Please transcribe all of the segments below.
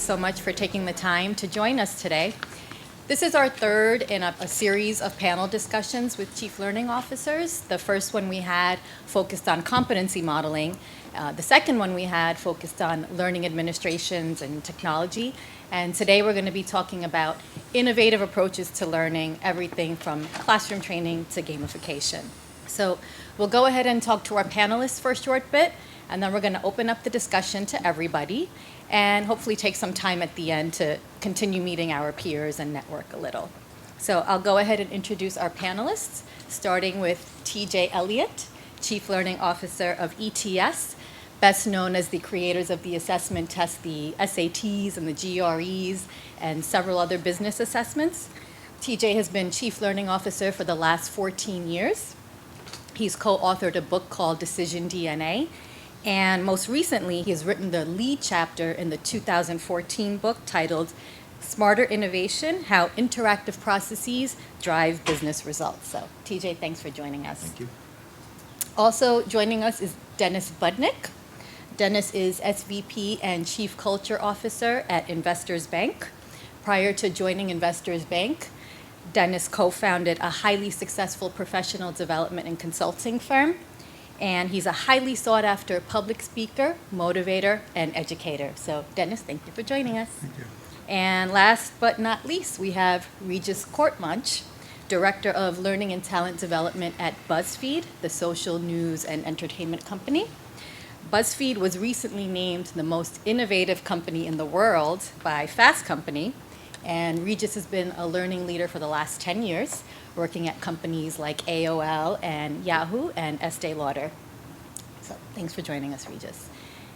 so much for taking the time to join us today. This is our third in a series of panel discussions with Chief Learning Officers. The first one we had focused on competency modeling. The second one we had focused on learning administrations and technology. And today we're going to be talking about innovative approaches to learning, everything from classroom training to gamification. So we'll go ahead and talk to our panelists for a short bit, and then we're going to open up the discussion to everybody and hopefully take some time at the end to continue meeting our peers and network a little. So I'll go ahead and introduce our panelists, starting with TJ Elliott, Chief Learning Officer of ETS, best known as the creators of the assessment test, the SATs and the GREs, and several other business assessments. TJ has been Chief Learning Officer for the last 14 years. He's co-authored a book called Decision DNA, and most recently, he has written the lead chapter in the 2014 book titled Smarter Innovation, How Interactive Processes Drive Business Results. So, TJ, thanks for joining us. Thank you. Also joining us is Dennis Budnik. Dennis is SVP and Chief Culture Officer at Investors Bank. Prior to joining Investors Bank, Dennis co-founded a highly successful professional development and consulting firm. And he's a highly sought-after public speaker, motivator, and educator. So, Dennis, thank you for joining us. Thank you. And last but not least, we have Regis Court Director of Learning and Talent Development at BuzzFeed, the social news and entertainment company. BuzzFeed was recently named the most innovative company in the world by Fast Company. And Regis has been a learning leader for the last 10 years, working at companies like AOL and Yahoo and Estee Lauder. So thanks for joining us, Regis.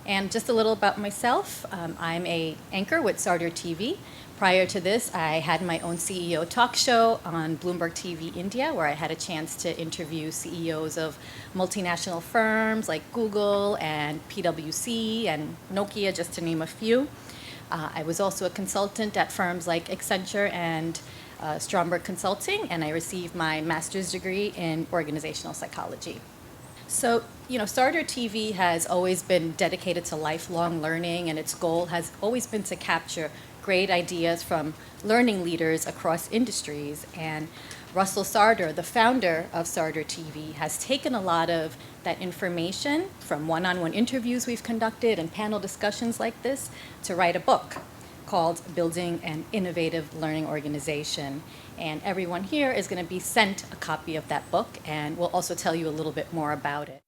And just a little about myself. I'm an anchor with Sarder TV. Prior to this, I had my own CEO talk show on Bloomberg TV India, where I had a chance to interview CEOs of multinational firms like Google and PwC and Nokia, just to name a few. I was also a consultant at firms like Accenture and Stromberg Consulting, and I received my master's degree in organizational psychology. So, Sarder TV has always been dedicated to lifelong learning, and its goal has always been to capture great ideas from learning leaders across industries. And Russell Sarder, the founder of Sarder TV, has taken a lot of that information from one-on-one interviews we've conducted and panel discussions like this to write a book called Building an Innovative Learning Organization. And everyone here is going to be sent a copy of that book, and we'll also tell you a little bit more about it.